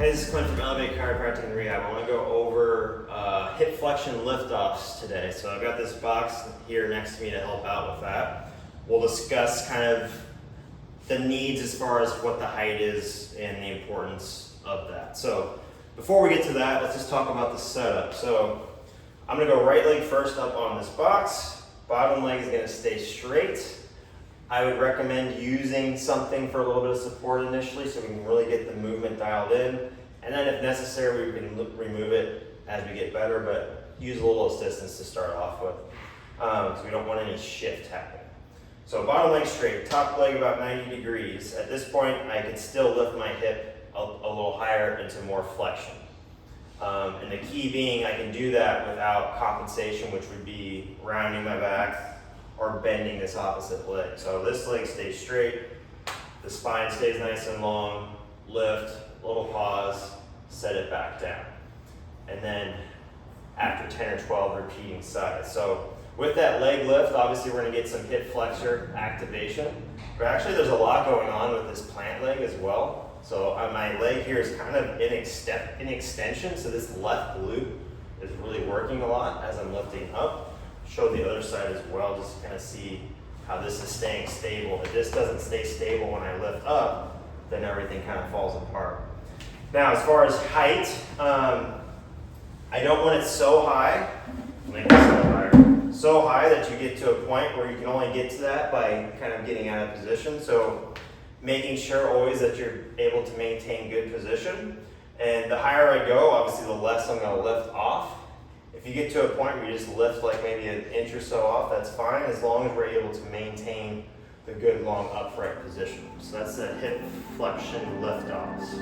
Hey, this is Clint from Elevate Chiropractic and Rehab. I want to go over hip flexion lift offs today. So I've got this box here next to me to help out with that. We'll discuss kind of the needs as far as what the height is and the importance of that. So before we get to that, let's just talk about the setup. So I'm going to go right leg first up on this box. Bottom leg is going to stay straight. I would recommend using something for a little bit of support initially so we can really get the movement dialed in. And then if necessary, we can remove it as we get better, but use a little assistance to start off with because we don't want any shift happening. So bottom leg straight, top leg about 90 degrees. At this point, I can still lift my hip a little higher into more flexion. And the key being I can do that without compensation, which would be rounding my back or bending this opposite leg. So this leg stays straight, the spine stays nice and long, lift, little pause, set it back down. And then after 10 or 12 repeating sides. So with that leg lift, obviously we're gonna get some hip flexor activation, but actually there's a lot going on with this plant leg as well. So my leg here is kind of in extension, so this left glute is really working a lot as I'm lifting up. Show the other side as well, just to kind of see how this is staying stable. If this doesn't stay stable when I lift up, then everything kind of falls apart. Now, as far as height, I don't want it so high, make this a little higher, so high that you get to a point where you can only get to that by kind of getting out of position. So making sure always that you're able to maintain good position. And the higher I go, obviously the less I'm going to lift off. If you get to a point where you just lift like maybe an inch or so off, that's fine, as long as we're able to maintain the good long upright position. So that's the hip flexion lift offs.